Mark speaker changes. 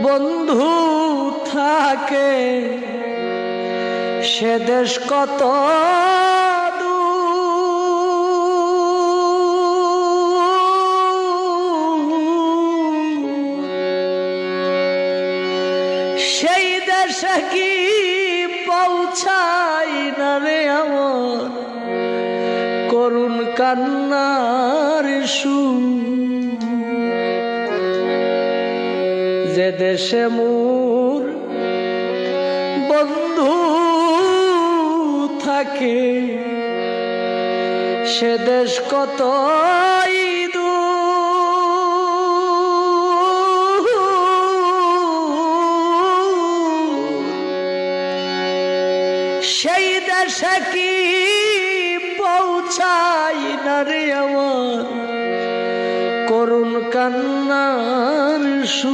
Speaker 1: বন্ধু থাকে সে দেশ কত সেই দেশে কি পৌঁছাই না রে আমার করুণ কান্নার সুর। যে দেশে মোর বন্ধু থাকে সে দেশ কত সেই দেশে কি পৌঁছাই না রে আমার করুণ কান্নার সুর।